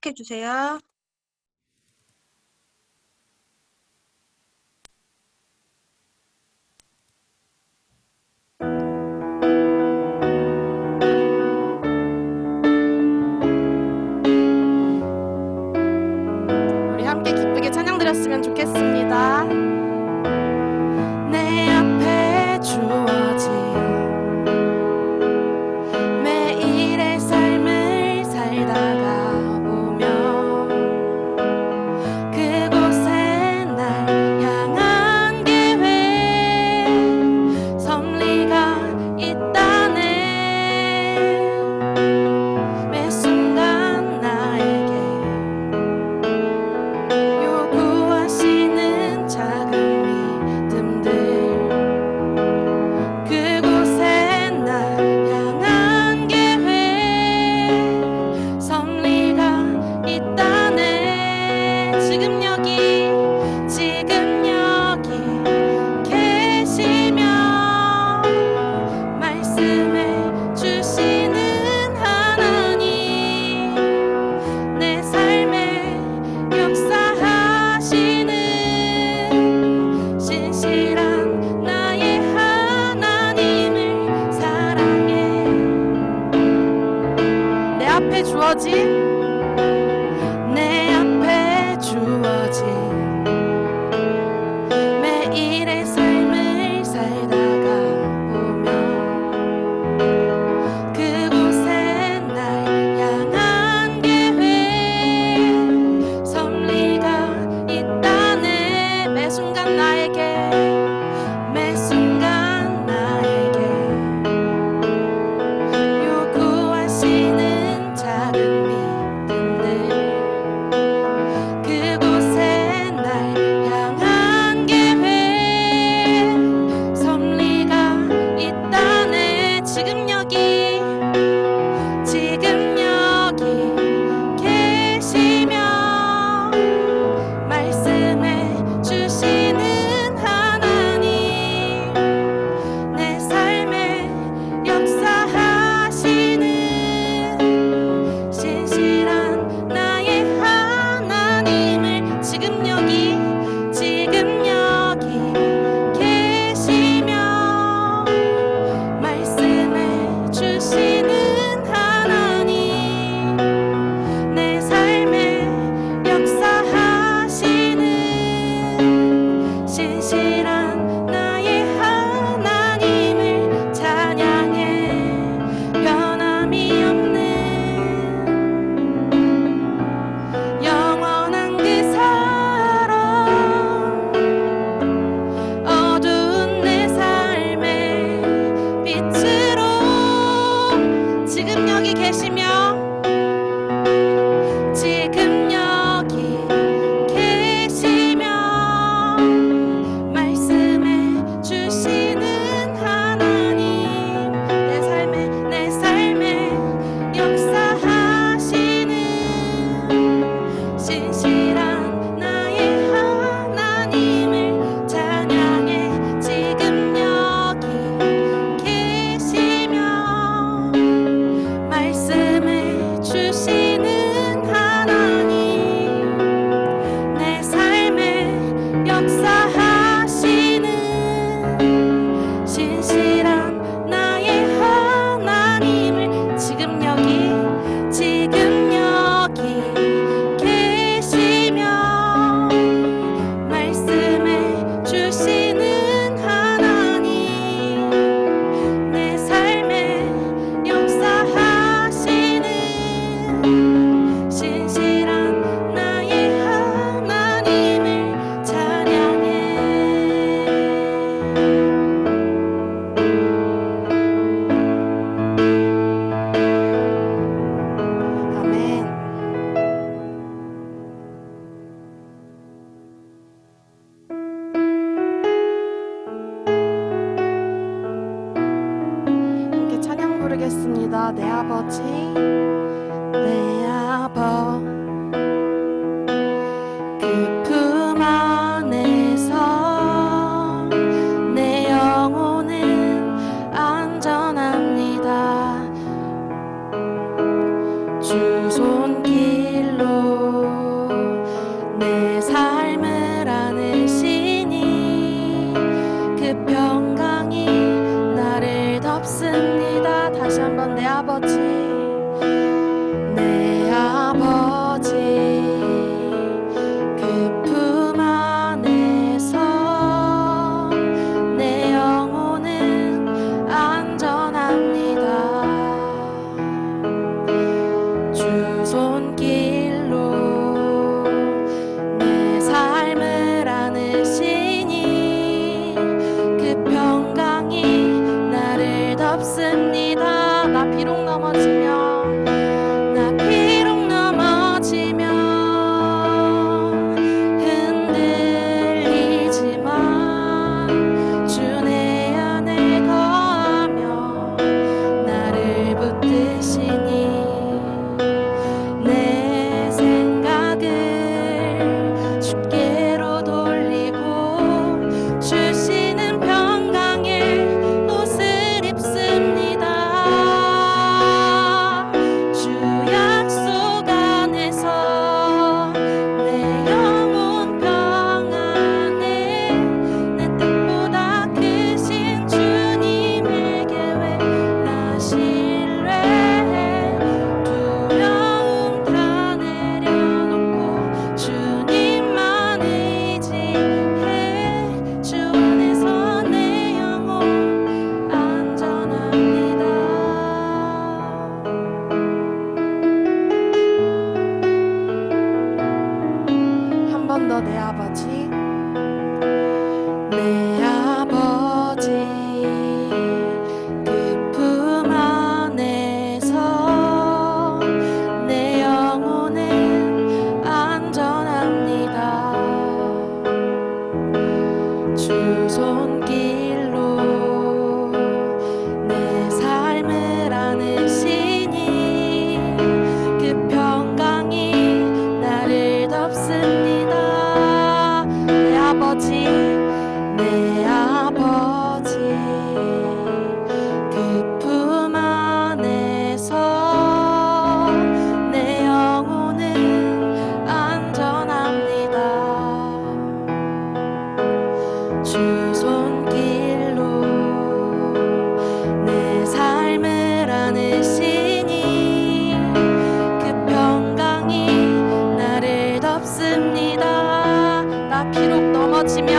시작해 주세요. 우리 함께 기쁘게 찬양 드렸으면 좋겠습니다. 내 앞에 주어진 매일의 삶을 살다가 보면 그곳에 날 향한 계획 섭리가 있다네. 매 순간 나에게 요구하시는 작은 믿음들 그곳에 날 향한 계획 섭리가 있다네. 지금 여기 계시며 말씀해 주시는 하나님 내 삶에 역사하시는 신실한 나의 하나님을 사랑해. 내 앞에 주어진 매일의 삶을 살다가 보면 그곳에 날 향한 계획 섭리가 있다네. 매 순간 나에게 요구하시는 작은 믿음들 그곳에 날 향한 계획 섭리가 있다네. 지금 여기 계시며 말씀해 주시는 하나님 내 삶에 역사하시는 신실한 나의 하나님을 지금 여기 계시며 말씀해 주시는 하나님 내 삶에 역사하시는 신실한 나의 하나님을 찬양해. 변함이 없는 영원한 그 사랑 어두운 내 삶의 빛으로 지금 여기 계시며 말씀해 주시는 하나님 내 삶에 역사하시는 신실한 나의 하나님을 찬양해. 지금 여기 계시며 말씀해 주시는 하나님 내 삶에 역사하시는 신실한 나의 하나님을 지금 여기 계시며 말씀해 주시는 하나님 내 삶에 역사하시는 신실한 나의 하나님을 찬양해. 아멘. 함께 찬양 부르겠습니다. 내 아버지 그 품 안에서 내 영혼은 안전합니다. 주 손길로 넘어지며 흔들리지만 주 내 안에 거하며 나를 붙드시니 내 생각을 주께로 돌리고 주시는 평강의 옷을 입습니다. 주 약속 안에서 내 영혼 평안에 내 뜻보다 크신 주님의 계획 나 신뢰해 두려움 다 내려놓고 주님만 의지해 주 안에서 내 영혼 안전합니다. 한 번 더 내 아버지 내 아버지 그 품 안에서 내 영혼은 안전합니다. 주 손길로 내 삶을 안으시니 그 평강이 나를 덮습니다. 내 아버지 내 아버지 그 품 안에서 내 영혼은 안전합니다. 주 손길로 내 삶을 안으시니 그 평강이 나를 덮습니다. 나 비록 넘어지며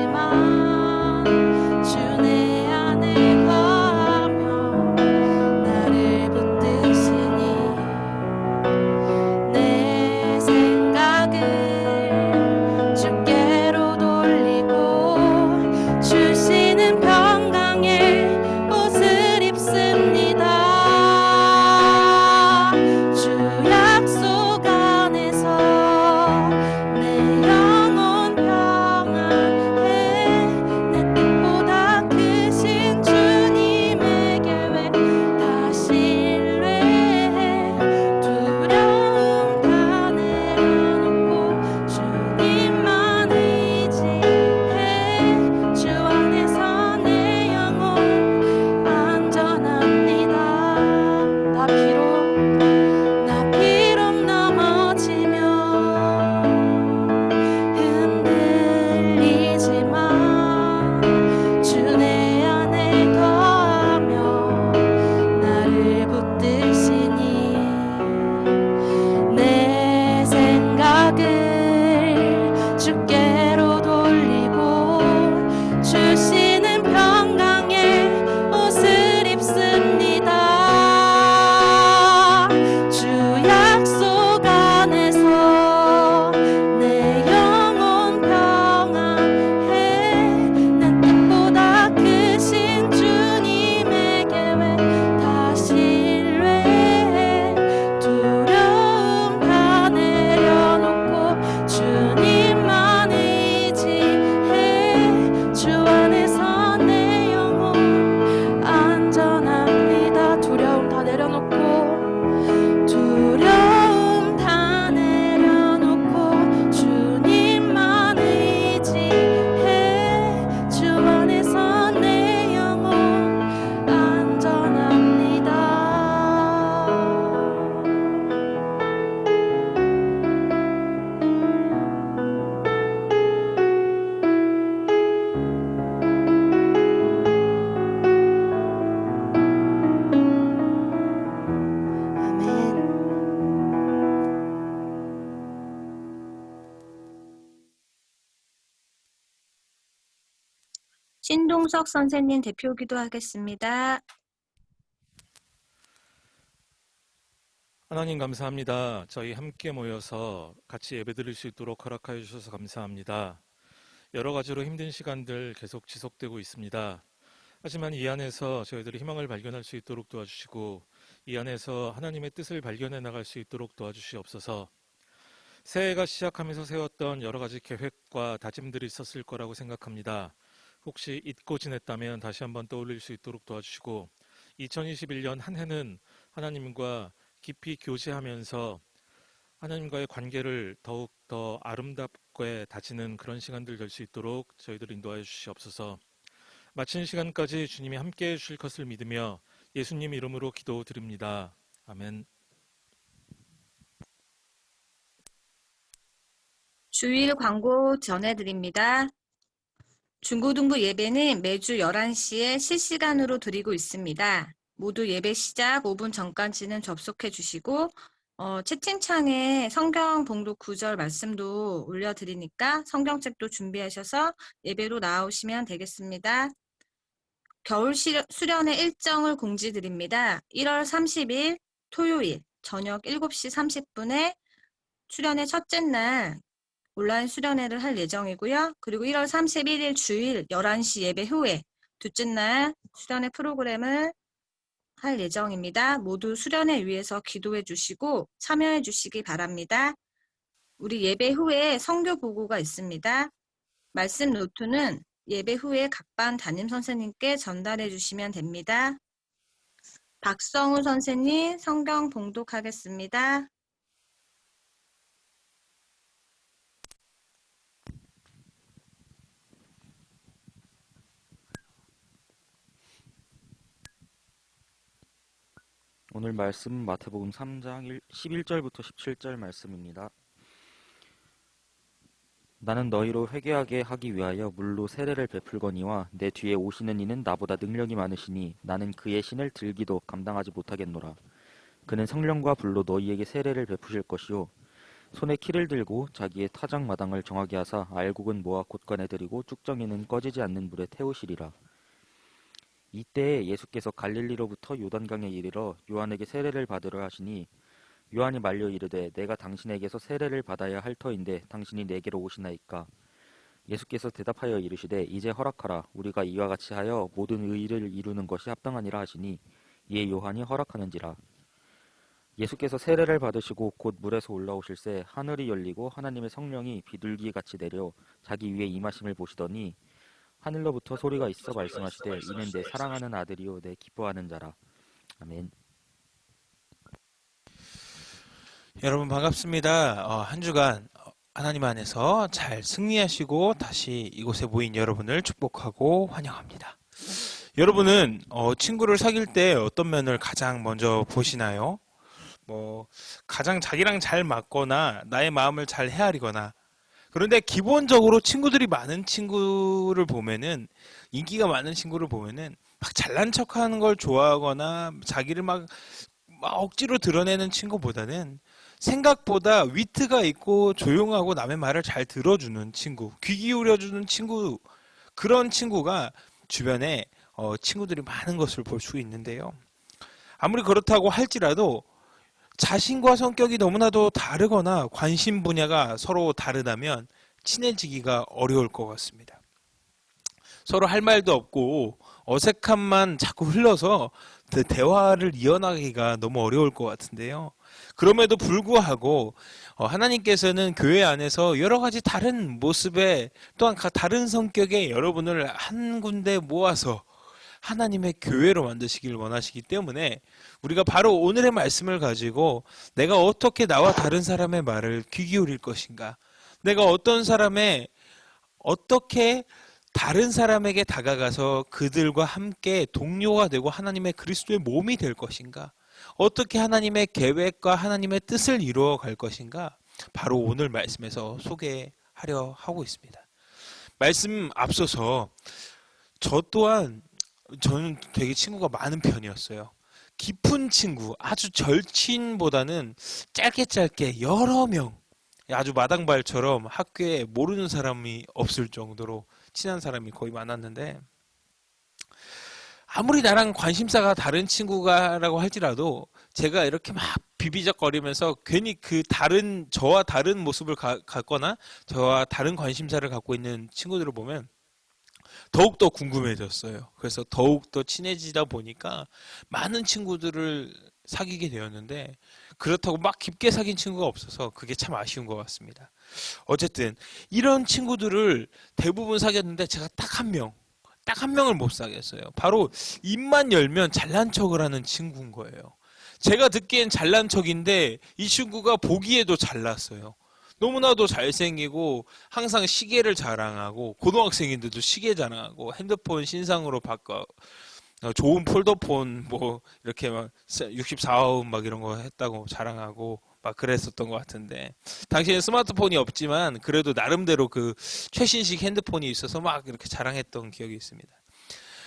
흔들리지만 주 내 안에 거하며 나를 붙드시니 내 생각을 주께로 돌리고 주시는 평강의 옷을 입습니다. 주 약속 안에서 내 영혼 평안해 내 뜻보다 크신 주님의 계획 다 신뢰해 두려움 다 내려놓고 주님만 의지해 주 안에서 내 영혼 안전합니다. 나 비록 넘어지며 흔들리지만 주 내 안에 거하며 나를 붙드시니 내 생각을 주께로 돌리고 주시는 평강의 옷을 입습니다. 주 약속 안에서 내 영혼 평안해 내 뜻보다 크신 주님의 계획 다 신뢰해 두려움 다 내려놓고 주님만 의지해 주 안에서 내 영혼 안전합니다. 두려움 다 내려놓고 주님만 의지해 주 안에서 내 영혼 안전합니다. 아멘. 신동석 선생님 대표 기도하겠습니다. 하나님 감사합니다. 저희 함께 모여서 같이 예배드릴 수 있도록 허락하여 주셔서 감사합니다. 여러 가지로 힘든 시간들 계속 지속되고 있습니다. 하지만 이 안에서 저희들이 희망을 발견할 수 있도록 도와주시고 이 안에서 하나님의 뜻을 발견해 나갈 수 있도록 도와주시옵소서. 새해가 시작하면서 세웠던 여러 가지 계획과 다짐들이 있었을 거라고 생각합니다. 혹시 잊고 지냈다면 다시 한번 떠올릴 수 있도록 도와주시고 2021년 한 해는 하나님과 깊이 교제하면서 하나님과의 관계를 더욱 더 아름답게 다지는 그런 시간들 될 수 있도록 저희들 인도하여 주시옵소서. 마친 시간까지 주님이 함께해 주실 것을 믿으며 예수님 이름으로 기도드립니다. 아멘. 주일 광고 전해드립니다. 중고등부 예배는 매주 11시에 실시간으로 드리고 있습니다. 모두 예배 시작 5분 전까지는 접속해 주시고 채팅창에 성경 봉독 구절 말씀도 올려드리니까 성경책도 준비하셔서 예배로 나오시면 되겠습니다. 겨울 수련회 일정을 공지드립니다. 1월 30일 토요일 저녁 7시 30분에 수련회 첫째 날 온라인 수련회를 할 예정이고요. 그리고 1월 31일 주일 11시 예배 후에 둘째 날 수련회 프로그램을 할 예정입니다. 모두 수련회 위해서 기도해 주시고 참여해 주시기 바랍니다. 우리 예배 후에 선교 보고가 있습니다. 말씀 노트는 예배 후에 각 반 담임 선생님께 전달해 주시면 됩니다. 박성우 선생님 성경 봉독하겠습니다. 오늘 말씀 마태복음 3장 11절부터 17절 말씀입니다. 나는 너희로 회개하게 하기 위하여 물로 세례를 베풀거니와 내 뒤에 오시는 이는 나보다 능력이 많으시니 나는 그의 신을 들기도 감당하지 못하겠노라. 그는 성령과 불로 너희에게 세례를 베푸실 것이요 손에 키를 들고 자기의 타작마당을 정하게 하사 알곡은 모아 곳간에 들이고 쭉정이는 꺼지지 않는 물에 태우시리라. 이때에 예수께서 갈릴리로부터 요단강에 이르러 요한에게 세례를 받으러 하시니 요한이 말려 이르되 내가 당신에게서 세례를 받아야 할 터인데 당신이 내게로 오시나이까. 예수께서 대답하여 이르시되 이제 허락하라. 우리가 이와 같이 하여 모든 의를 이루는 것이 합당하니라 하시니 이에 요한이 허락하는지라. 예수께서 세례를 받으시고 곧 물에서 올라오실새 하늘이 열리고 하나님의 성령이 비둘기같이 내려 자기 위에 임하심을 보시더니 하늘로부터 소리가 있어 말씀하시되 이는 내 사랑하는 아들이요 내 기뻐하는 자라. 아멘. 여러분 반갑습니다. 한 주간 하나님 안에서 잘 승리하시고 다시 이곳에 모인 여러분을 축복하고 환영합니다. 여러분은 친구를 사귈 때 어떤 면을 가장 먼저 보시나요? 가장 자기랑 잘 맞거나 나의 마음을 잘 헤아리거나. 그런데 기본적으로 친구들이 많은 친구를 보면은, 인기가 많은 친구를 보면은 막 잘난 척하는 걸 좋아하거나 자기를 막 억지로 드러내는 친구보다는 생각보다 위트가 있고 조용하고 남의 말을 잘 들어주는 친구, 귀 기울여주는 친구, 그런 친구가 주변에 친구들이 많은 것을 볼 수 있는데요. 아무리 그렇다고 할지라도 자신과 성격이 너무나도 다르거나 관심 분야가 서로 다르다면 친해지기가 어려울 것 같습니다. 서로 할 말도 없고 어색함만 자꾸 흘러서 대화를 이어나가기가 너무 어려울 것 같은데요. 그럼에도 불구하고 하나님께서는 교회 안에서 여러 가지 다른 모습의 또한 다른 성격의 여러분을 한 군데 모아서 하나님의 교회로 만드시길 원하시기 때문에 우리가 바로 오늘의 말씀을 가지고 내가 어떻게 나와 다른 사람의 말을 귀 기울일 것인가, 내가 어떻게 다른 사람에게 다가가서 그들과 함께 동료가 되고 하나님의 그리스도의 몸이 될 것인가, 어떻게 하나님의 계획과 하나님의 뜻을 이루어 갈 것인가, 바로 오늘 말씀에서 소개하려 하고 있습니다. 말씀 앞서서 저는 되게 친구가 많은 편이었어요. 깊은 친구, 아주 절친보다는 짧게 여러 명, 아주 마당발처럼 학교에 모르는 사람이 없을 정도로 친한 사람이 거의 많았는데, 아무리 나랑 관심사가 다른 친구가라고 할지라도 제가 이렇게 막 비비적거리면서 괜히 저와 다른 모습을 갖거나 저와 다른 관심사를 갖고 있는 친구들을 보면 더욱더 궁금해졌어요. 그래서 더욱더 친해지다 보니까 많은 친구들을 사귀게 되었는데 그렇다고 막 깊게 사귄 친구가 없어서 그게 참 아쉬운 것 같습니다. 어쨌든 이런 친구들을 대부분 사귀었는데 제가 딱 한 명을 못 사귀었어요. 바로 입만 열면 잘난 척을 하는 친구인 거예요. 제가 듣기엔 잘난 척인데 이 친구가 보기에도 잘났어요. 너무나도 잘생기고 항상 시계를 자랑하고 고등학생인데도 시계 자랑하고 핸드폰 신상으로 바꿔 좋은 폴더폰 뭐 이렇게 막 64음 막 이런 거 했다고 자랑하고 막 그랬었던 것 같은데 당시에는 스마트폰이 없지만 그래도 나름대로 그 최신식 핸드폰이 있어서 막 이렇게 자랑했던 기억이 있습니다.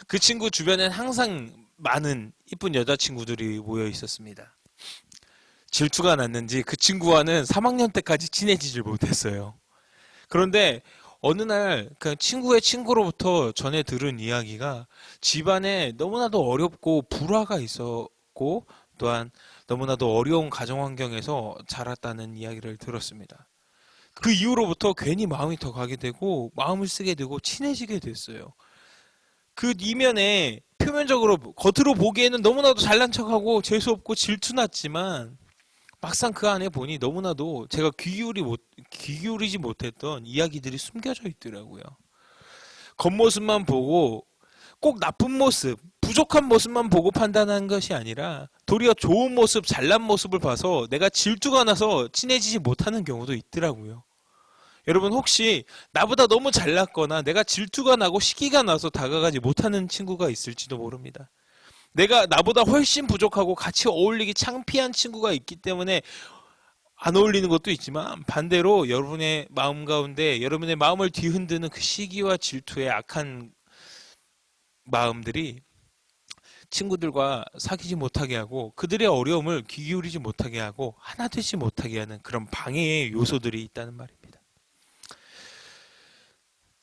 그 친구 주변엔 항상 많은 이쁜 여자친구들이 모여 있었습니다. 질투가 났는지 그 친구와는 3학년 때까지 친해지질 못했어요. 그런데 어느 날 그 친구의 친구로부터 전해 들은 이야기가 집안에 너무나도 어렵고 불화가 있었고 또한 너무나도 어려운 가정 환경에서 자랐다는 이야기를 들었습니다. 그 이후로부터 괜히 마음이 더 가게 되고 마음을 쓰게 되고 친해지게 됐어요. 그 이면에 표면적으로 겉으로 보기에는 너무나도 잘난 척하고 재수없고 질투났지만 막상 그 안에 보니 너무나도 제가 귀 기울이지 못했던 이야기들이 숨겨져 있더라고요. 겉모습만 보고 꼭 나쁜 모습, 부족한 모습만 보고 판단하는 것이 아니라 도리어 좋은 모습, 잘난 모습을 봐서 내가 질투가 나서 친해지지 못하는 경우도 있더라고요. 여러분 혹시 나보다 너무 잘났거나 내가 질투가 나고 시기가 나서 다가가지 못하는 친구가 있을지도 모릅니다. 내가 나보다 훨씬 부족하고 같이 어울리기 창피한 친구가 있기 때문에 안 어울리는 것도 있지만 반대로 여러분의 마음 가운데 여러분의 마음을 뒤흔드는 그 시기와 질투의 악한 마음들이 친구들과 사귀지 못하게 하고 그들의 어려움을 귀 기울이지 못하게 하고 하나 되지 못하게 하는 그런 방해의 요소들이 있다는 말입니다.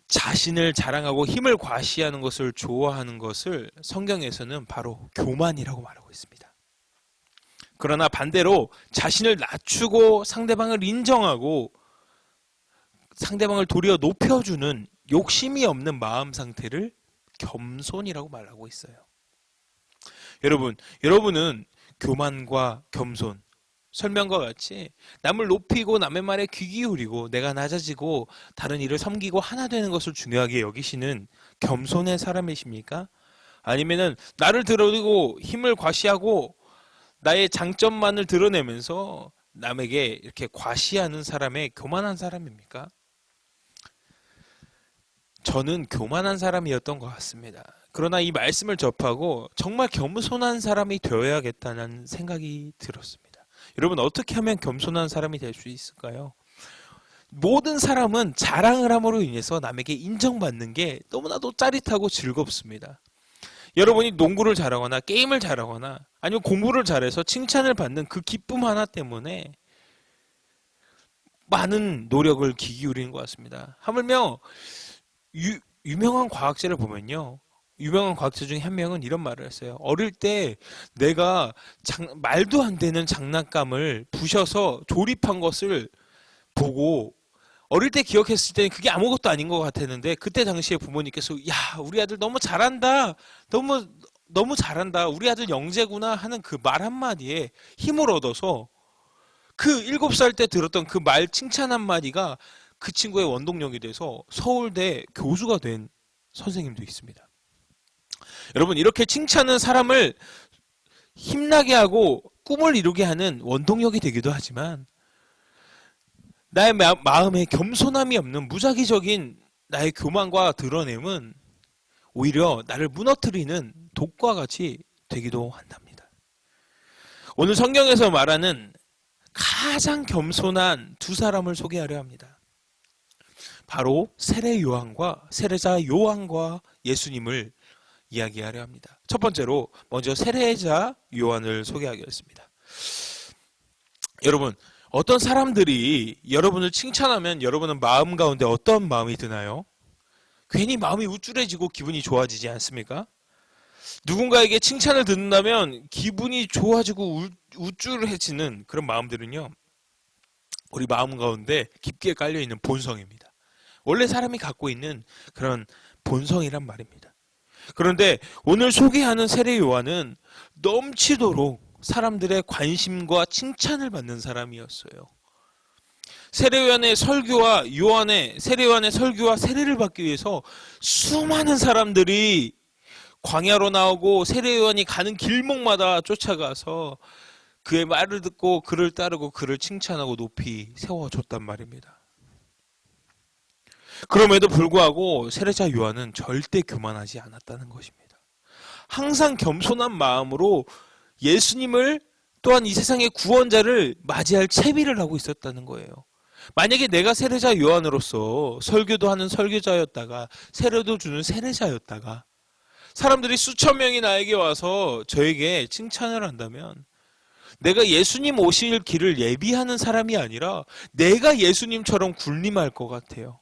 자신을 자랑하고 힘을 과시하는 것을 좋아하는 것을 성경에서는 바로 교만이라고 말하고 있습니다. 그러나 반대로 자신을 낮추고 상대방을 인정하고 상대방을 도리어 높여주는 욕심이 없는 마음 상태를 겸손이라고 말하고 있어요. 여러분은 교만과 겸손, 설명과 같이 남을 높이고 남의 말에 귀 기울이고 내가 낮아지고 다른 이를 섬기고 하나 되는 것을 중요하게 여기시는 겸손의 사람이십니까? 아니면은 나를 드러내고 힘을 과시하고 나의 장점만을 드러내면서 남에게 이렇게 과시하는 사람의 교만한 사람입니까? 저는 교만한 사람이었던 것 같습니다. 그러나 이 말씀을 접하고 정말 겸손한 사람이 되어야겠다는 생각이 들었습니다. 여러분 어떻게 하면 겸손한 사람이 될 수 있을까요? 모든 사람은 자랑을 함으로 인해서 남에게 인정받는 게 너무나도 짜릿하고 즐겁습니다. 여러분이 농구를 잘하거나 게임을 잘하거나 아니면 공부를 잘해서 칭찬을 받는 그 기쁨 하나 때문에 많은 노력을 기울이는 것 같습니다. 하물며 유명한 과학자를 보면요. 유명한 과학자 중에 한 명은 이런 말을 했어요. 어릴 때 내가 말도 안 되는 장난감을 부셔서 조립한 것을 보고 어릴 때 기억했을 때는 그게 아무것도 아닌 것 같았는데 그때 당시에 부모님께서 야 우리 아들 너무 잘한다 너무 잘한다 우리 아들 영재구나 하는 그 말 한마디에 힘을 얻어서 그 7살 때 들었던 그 말 칭찬 한마디가 그 친구의 원동력이 돼서 서울대 교수가 된 선생님도 있습니다. 여러분 이렇게 칭찬은 사람을 힘나게 하고 꿈을 이루게 하는 원동력이 되기도 하지만 나의 마음에 겸손함이 없는 무작위적인 나의 교만과 드러냄은 오히려 나를 무너뜨리는 독과 같이 되기도 한답니다. 오늘 성경에서 말하는 가장 겸손한 두 사람을 소개하려 합니다. 바로 세례 요한과 세례자 요한과 예수님을 이야기하려 합니다. 첫 번째로 먼저 세례자 요한을 소개하겠습니다. 여러분 어떤 사람들이 여러분을 칭찬하면 여러분은 마음 가운데 어떤 마음이 드나요? 괜히 마음이 우쭐해지고 기분이 좋아지지 않습니까? 누군가에게 칭찬을 듣는다면 기분이 좋아지고 우쭐해지는 그런 마음들은요. 우리 마음 가운데 깊게 깔려있는 본성입니다. 원래 사람이 갖고 있는 그런 본성이란 말입니다. 그런데 오늘 소개하는 세례 요한은 넘치도록 사람들의 관심과 칭찬을 받는 사람이었어요. 세례 요한의 설교와 세례를 받기 위해서 수많은 사람들이 광야로 나오고 세례 요한이 가는 길목마다 쫓아가서 그의 말을 듣고 그를 따르고 그를 칭찬하고 높이 세워줬단 말입니다. 그럼에도 불구하고 세례자 요한은 절대 교만하지 않았다는 것입니다. 항상 겸손한 마음으로 예수님을 또한 이 세상의 구원자를 맞이할 채비를 하고 있었다는 거예요. 만약에 내가 세례자 요한으로서 설교도 하는 설교자였다가 세례도 주는 세례자였다가 사람들이 수천 명이 나에게 와서 저에게 칭찬을 한다면 내가 예수님 오실 길을 예비하는 사람이 아니라 내가 예수님처럼 군림할 것 같아요.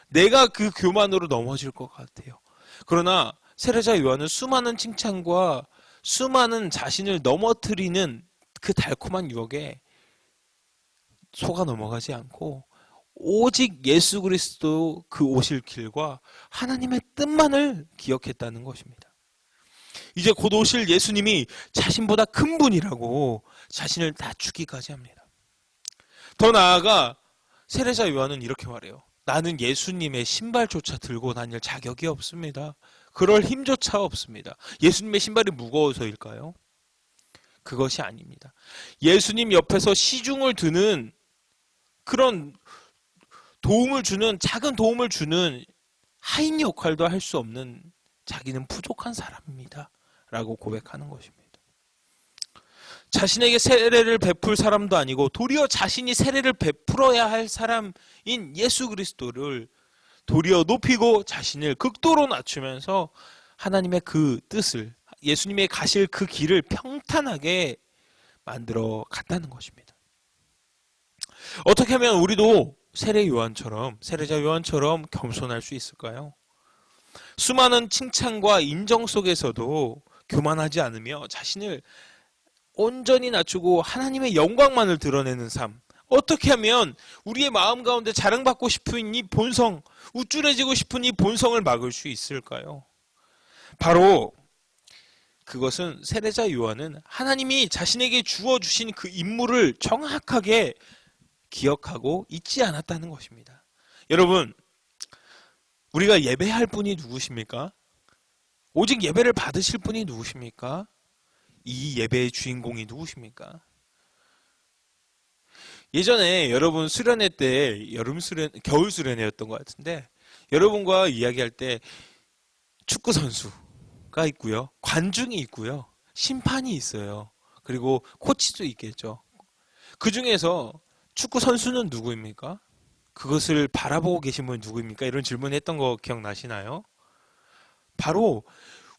내가 그 교만으로 넘어질 것 같아요. 그러나 세례자 요한은 수많은 칭찬과 수많은 자신을 넘어뜨리는 그 달콤한 유혹에 속아 넘어가지 않고 오직 예수 그리스도 그 오실 길과 하나님의 뜻만을 기억했다는 것입니다. 이제 곧 오실 예수님이 자신보다 큰 분이라고 자신을 낮추기까지 합니다. 더 나아가 세례자 요한은 이렇게 말해요. 나는 예수님의 신발조차 들고 다닐 자격이 없습니다. 그럴 힘조차 없습니다. 예수님의 신발이 무거워서일까요? 그것이 아닙니다. 예수님 옆에서 시중을 드는 그런 작은 도움을 주는 하인 역할도 할 수 없는 자기는 부족한 사람입니다. 라고 고백하는 것입니다. 자신에게 세례를 베풀 사람도 아니고 도리어 자신이 세례를 베풀어야 할 사람인 예수 그리스도를 도리어 높이고 자신을 극도로 낮추면서 하나님의 그 뜻을 예수님의 가실 그 길을 평탄하게 만들어 갔다는 것입니다. 어떻게 하면 우리도 세례자 요한처럼 겸손할 수 있을까요? 수많은 칭찬과 인정 속에서도 교만하지 않으며 자신을 온전히 낮추고 하나님의 영광만을 드러내는 삶. 어떻게 하면 우리의 마음 가운데 자랑받고 싶은 이 본성, 우쭐해지고 싶은 이 본성을 막을 수 있을까요? 바로 그것은 세례자 요한은 하나님이 자신에게 주어주신 그 임무를 정확하게 기억하고 잊지 않았다는 것입니다. 여러분, 우리가 예배할 분이 누구십니까? 오직 예배를 받으실 분이 누구십니까? 이 예배의 주인공이 누구십니까? 예전에 여러분 수련회 때 겨울 수련회였던 것 같은데 여러분과 이야기할 때 축구 선수가 있고요. 관중이 있고요. 심판이 있어요. 그리고 코치도 있겠죠. 그 중에서 축구 선수는 누구입니까? 그것을 바라보고 계신 분은 누구입니까? 이런 질문했던 거 기억나시나요? 바로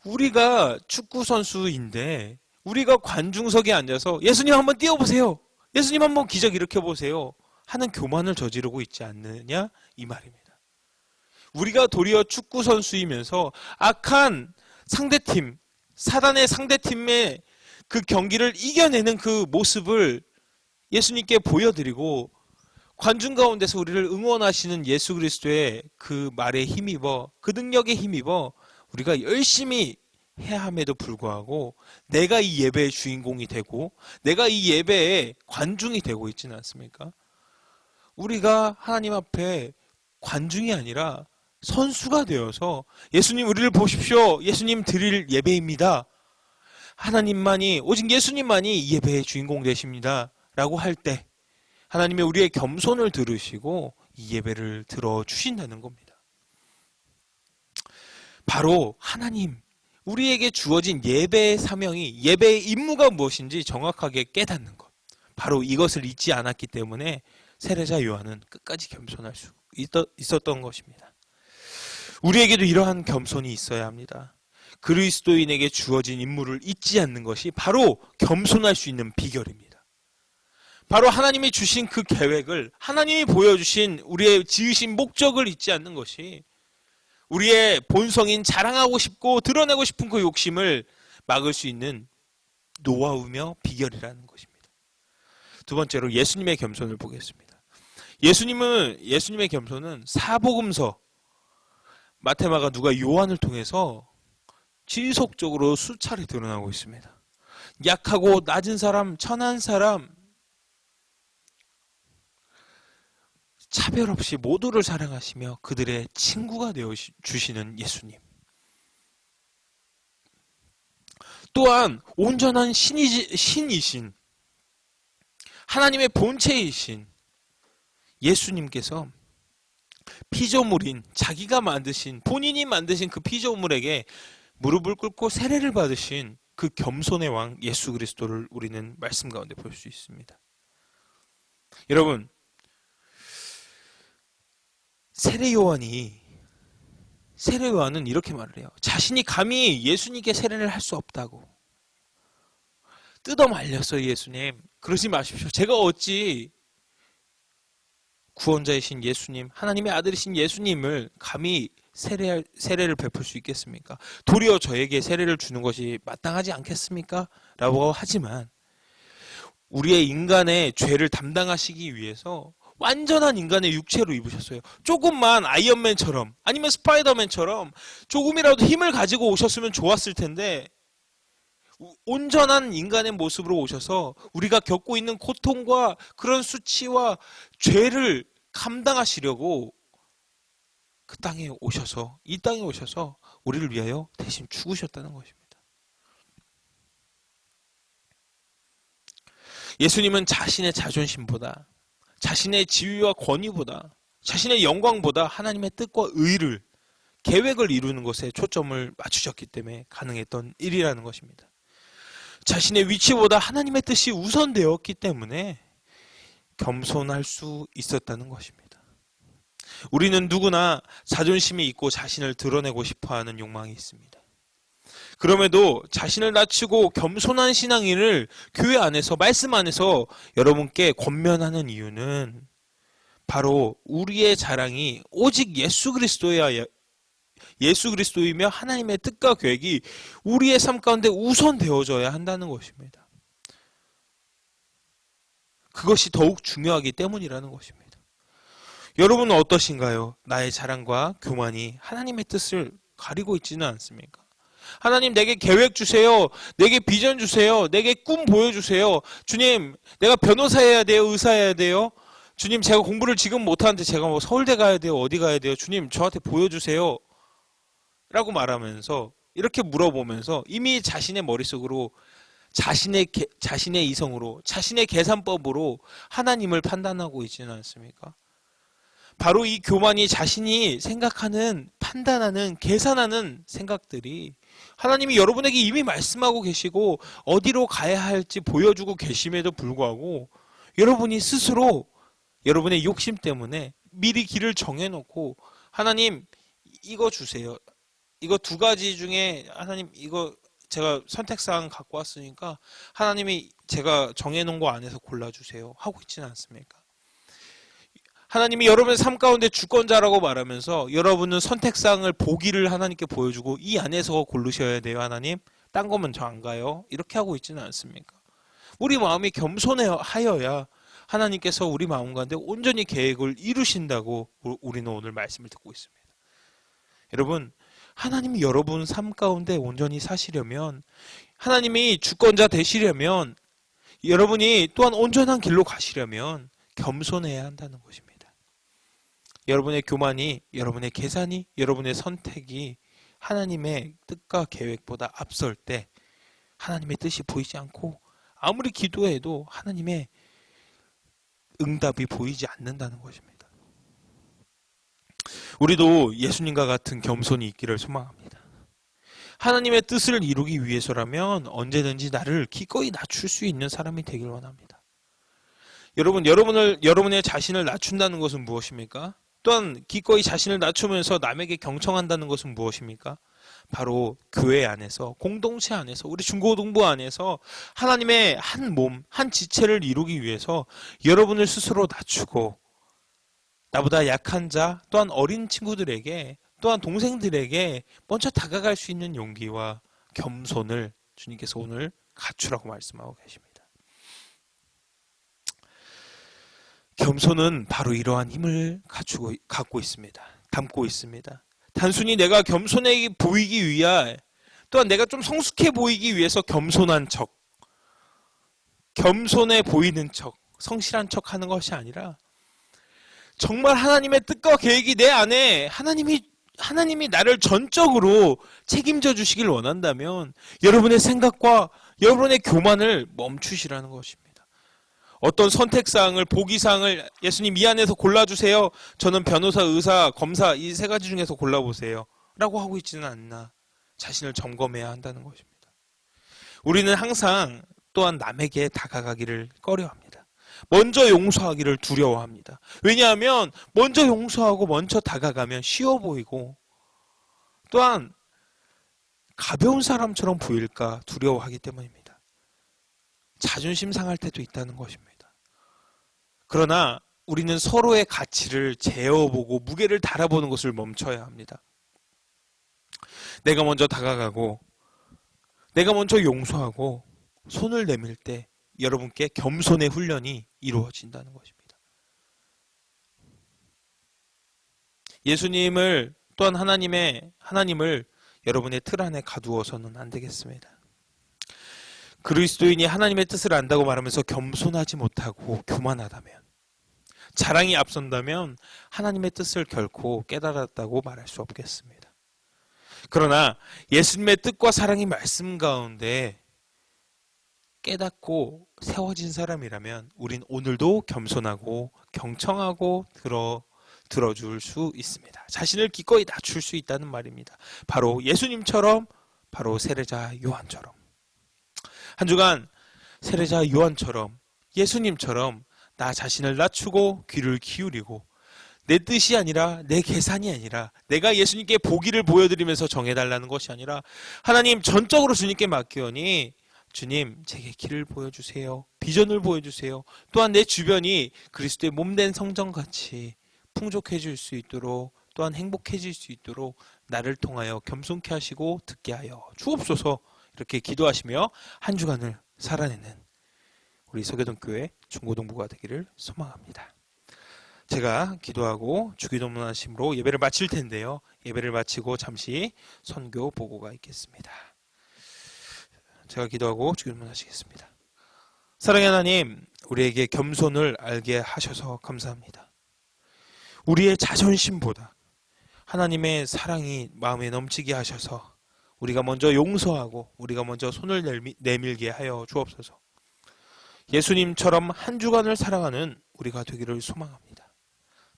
우리가 축구 선수인데 우리가 관중석에 앉아서 예수님 한번 뛰어보세요. 예수님 한번 기적 일으켜보세요. 하는 교만을 저지르고 있지 않느냐? 이 말입니다. 우리가 도리어 축구 선수이면서 악한 상대팀, 사단의 상대팀의 그 경기를 이겨내는 그 모습을 예수님께 보여드리고 관중 가운데서 우리를 응원하시는 예수 그리스도의 그 말에 힘입어 그 능력에 힘입어 우리가 열심히 해야 함에도 불구하고 내가 이 예배의 주인공이 되고 내가 이 예배의 관중이 되고 있지는 않습니까? 우리가 하나님 앞에 관중이 아니라 선수가 되어서 예수님 우리를 보십시오. 예수님 드릴 예배입니다. 하나님만이 오직 예수님만이 이 예배의 주인공 되십니다. 라고 할 때 하나님의 우리의 겸손을 들으시고 이 예배를 들어주신다는 겁니다. 바로 하나님 우리에게 주어진 예배의 사명이 예배의 임무가 무엇인지 정확하게 깨닫는 것. 바로 이것을 잊지 않았기 때문에 세례자 요한은 끝까지 겸손할 수 있었던 것입니다. 우리에게도 이러한 겸손이 있어야 합니다. 그리스도인에게 주어진 임무를 잊지 않는 것이 바로 겸손할 수 있는 비결입니다. 바로 하나님이 주신 그 계획을 하나님이 보여주신 우리의 지으신 목적을 잊지 않는 것이 우리의 본성인 자랑하고 싶고 드러내고 싶은 그 욕심을 막을 수 있는 노하우며 비결이라는 것입니다. 두 번째로 예수님의 겸손을 보겠습니다. 예수님의 겸손은 사복음서 마테마가 누가 요한을 통해서 지속적으로 수차례 드러나고 있습니다. 약하고 낮은 사람, 천한 사람, 차별 없이 모두를 사랑하시며 그들의 친구가 되어 주시는 예수님. 또한 온전한 신이신 하나님의 본체이신 예수님께서 피조물인 자기가 만드신 본인이 만드신 그 피조물에게 무릎을 꿇고 세례를 받으신 그 겸손의 왕 예수 그리스도를 우리는 말씀 가운데 볼 수 있습니다. 여러분, 세례 요한은 이렇게 말을 해요. 자신이 감히 예수님께 세례를 할 수 없다고. 뜯어 말렸어요, 예수님. 그러지 마십시오. 제가 어찌 구원자이신 예수님, 하나님의 아들이신 예수님을 감히 세례를 베풀 수 있겠습니까? 도리어 저에게 세례를 주는 것이 마땅하지 않겠습니까? 라고 하지만 우리의 인간의 죄를 담당하시기 위해서 완전한 인간의 육체로 입으셨어요. 조금만 아이언맨처럼 아니면 스파이더맨처럼 조금이라도 힘을 가지고 오셨으면 좋았을 텐데 온전한 인간의 모습으로 오셔서 우리가 겪고 있는 고통과 그런 수치와 죄를 감당하시려고 그 땅에 오셔서 이 땅에 오셔서 우리를 위하여 대신 죽으셨다는 것입니다. 예수님은 자신의 자존심보다 자신의 지위와 권위보다 자신의 영광보다 하나님의 뜻과 의를 계획을 이루는 것에 초점을 맞추셨기 때문에 가능했던 일이라는 것입니다. 자신의 위치보다 하나님의 뜻이 우선되었기 때문에 겸손할 수 있었다는 것입니다. 우리는 누구나 자존심이 있고 자신을 드러내고 싶어하는 욕망이 있습니다. 그럼에도 자신을 낮추고 겸손한 신앙인을 교회 안에서 말씀 안에서 여러분께 권면하는 이유는 바로 우리의 자랑이 오직 예수 그리스도이며 하나님의 뜻과 계획이 우리의 삶 가운데 우선되어져야 한다는 것입니다. 그것이 더욱 중요하기 때문이라는 것입니다. 여러분은 어떠신가요? 나의 자랑과 교만이 하나님의 뜻을 가리고 있지는 않습니까? 하나님 내게 계획 주세요. 내게 비전 주세요. 내게 꿈 보여주세요. 주님 내가 변호사해야 돼요? 의사해야 돼요? 주님 제가 공부를 지금 못하는데 제가 뭐 서울대 가야 돼요? 어디 가야 돼요? 주님 저한테 보여주세요. 라고 말하면서 이렇게 물어보면서 이미 자신의 머릿속으로 자신의 이성으로 자신의 계산법으로 하나님을 판단하고 있지는 않습니까? 바로 이 교만이 자신이 생각하는 판단하는 계산하는 생각들이 하나님이 여러분에게 이미 말씀하고 계시고 어디로 가야 할지 보여주고 계심에도 불구하고 여러분이 스스로 여러분의 욕심 때문에 미리 길을 정해놓고 하나님 이거 주세요. 이거 두 가지 중에 하나님 이거 제가 선택사항 갖고 왔으니까 하나님이 제가 정해놓은 거 안에서 골라주세요 하고 있지는 않습니까? 하나님이 여러분의 삶 가운데 주권자라고 말하면서 여러분은 선택사항을 보기를 하나님께 보여주고 이 안에서 고르셔야 돼요 하나님. 딴 거면 저 안 가요. 이렇게 하고 있지는 않습니까? 우리 마음이 겸손하여야 하나님께서 우리 마음 가운데 온전히 계획을 이루신다고 우리는 오늘 말씀을 듣고 있습니다. 여러분 하나님이 여러분 삶 가운데 온전히 사시려면 하나님이 주권자 되시려면 여러분이 또한 온전한 길로 가시려면 겸손해야 한다는 것입니다. 여러분의 교만이, 여러분의 계산이, 여러분의 선택이 하나님의 뜻과 계획보다 앞설 때 하나님의 뜻이 보이지 않고 아무리 기도해도 하나님의 응답이 보이지 않는다는 것입니다. 우리도 예수님과 같은 겸손이 있기를 소망합니다. 하나님의 뜻을 이루기 위해서라면 언제든지 나를 기꺼이 낮출 수 있는 사람이 되길 원합니다. 여러분의 자신을 낮춘다는 것은 무엇입니까? 또한 기꺼이 자신을 낮추면서 남에게 경청한다는 것은 무엇입니까? 바로 교회 안에서, 공동체 안에서, 우리 중고등부 안에서 하나님의 한 몸, 한 지체를 이루기 위해서 여러분을 스스로 낮추고 나보다 약한 자, 또한 어린 친구들에게, 또한 동생들에게 먼저 다가갈 수 있는 용기와 겸손을 주님께서 오늘 갖추라고 말씀하고 계십니다. 겸손은 바로 이러한 힘을 갖고 있습니다. 담고 있습니다. 단순히 내가 겸손해 보이기 위해, 또한 내가 좀 성숙해 보이기 위해서 겸손한 척, 겸손해 보이는 척, 성실한 척 하는 것이 아니라 정말 하나님의 뜻과 계획이 내 안에 하나님이 나를 전적으로 책임져 주시길 원한다면 여러분의 생각과 여러분의 교만을 멈추시라는 것입니다. 어떤 선택사항을, 보기사항을 예수님 이 안에서 골라주세요. 저는 변호사, 의사, 검사 이 세 가지 중에서 골라보세요. 라고 하고 있지는 않나. 자신을 점검해야 한다는 것입니다. 우리는 항상 또한 남에게 다가가기를 꺼려합니다. 먼저 용서하기를 두려워합니다. 왜냐하면 먼저 용서하고 먼저 다가가면 쉬워 보이고 또한 가벼운 사람처럼 보일까 두려워하기 때문입니다. 자존심 상할 때도 있다는 것입니다. 그러나 우리는 서로의 가치를 재어보고 무게를 달아보는 것을 멈춰야 합니다. 내가 먼저 다가가고 내가 먼저 용서하고 손을 내밀 때 여러분께 겸손의 훈련이 이루어진다는 것입니다. 예수님을 또한 하나님을 여러분의 틀 안에 가두어서는 안 되겠습니다. 그리스도인이 하나님의 뜻을 안다고 말하면서 겸손하지 못하고 교만하다면, 자랑이 앞선다면 하나님의 뜻을 결코 깨달았다고 말할 수 없겠습니다. 그러나 예수님의 뜻과 사랑이 말씀 가운데 깨닫고 세워진 사람이라면 우린 오늘도 겸손하고 경청하고 들어줄 수 있습니다. 자신을 기꺼이 낮출 수 있다는 말입니다. 바로 예수님처럼, 바로 세례자 요한처럼. 한 주간 세례자 요한처럼, 예수님처럼 나 자신을 낮추고 귀를 기울이고 내 뜻이 아니라, 내 계산이 아니라, 내가 예수님께 보기를 보여드리면서 정해달라는 것이 아니라 하나님 전적으로 주님께 맡기오니 주님 제게 길을 보여주세요. 비전을 보여주세요. 또한 내 주변이 그리스도의 몸된 성전같이 풍족해질 수 있도록, 또한 행복해질 수 있도록 나를 통하여 겸손케 하시고 듣게 하여 주옵소서. 이렇게 기도하시며 한 주간을 살아내는 우리 서교동교회 중고등부가 되기를 소망합니다. 제가 기도하고 주기도문하심으로 예배를 마칠 텐데요. 예배를 마치고 잠시 선교 보고가 있겠습니다. 제가 기도하고 주기도문하시겠습니다. 사랑의 하나님, 우리에게 겸손을 알게 하셔서 감사합니다. 우리의 자존심보다 하나님의 사랑이 마음에 넘치게 하셔서 우리가 먼저 용서하고 우리가 먼저 손을 내밀게 하여 주옵소서. 예수님처럼 한 주간을 살아가는 우리가 되기를 소망합니다.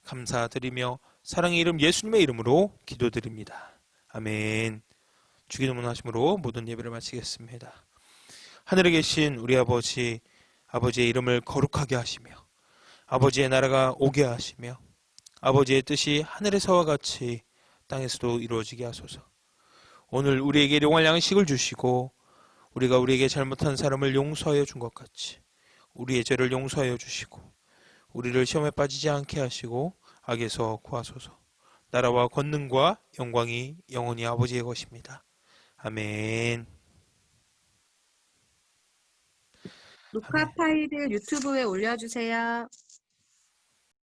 감사드리며 사랑의 이름 예수님의 이름으로 기도드립니다. 아멘. 주기도문 하심으로 모든 예배를 마치겠습니다. 하늘에 계신 우리 아버지, 아버지의 이름을 거룩하게 하시며 아버지의 나라가 오게 하시며 아버지의 뜻이 하늘에서와 같이 땅에서도 이루어지게 하소서. 오늘 우리에게 일용할 양식을 주시고 우리가 우리에게 잘못한 사람을 용서하여 준 것 같이 우리의 죄를 용서하여 주시고 우리를 시험에 빠지지 않게 하시고 악에서 구하소서. 나라와 권능과 영광이 영원히 아버지의 것입니다. 아멘. 녹화 파일을 유튜브에 올려주세요.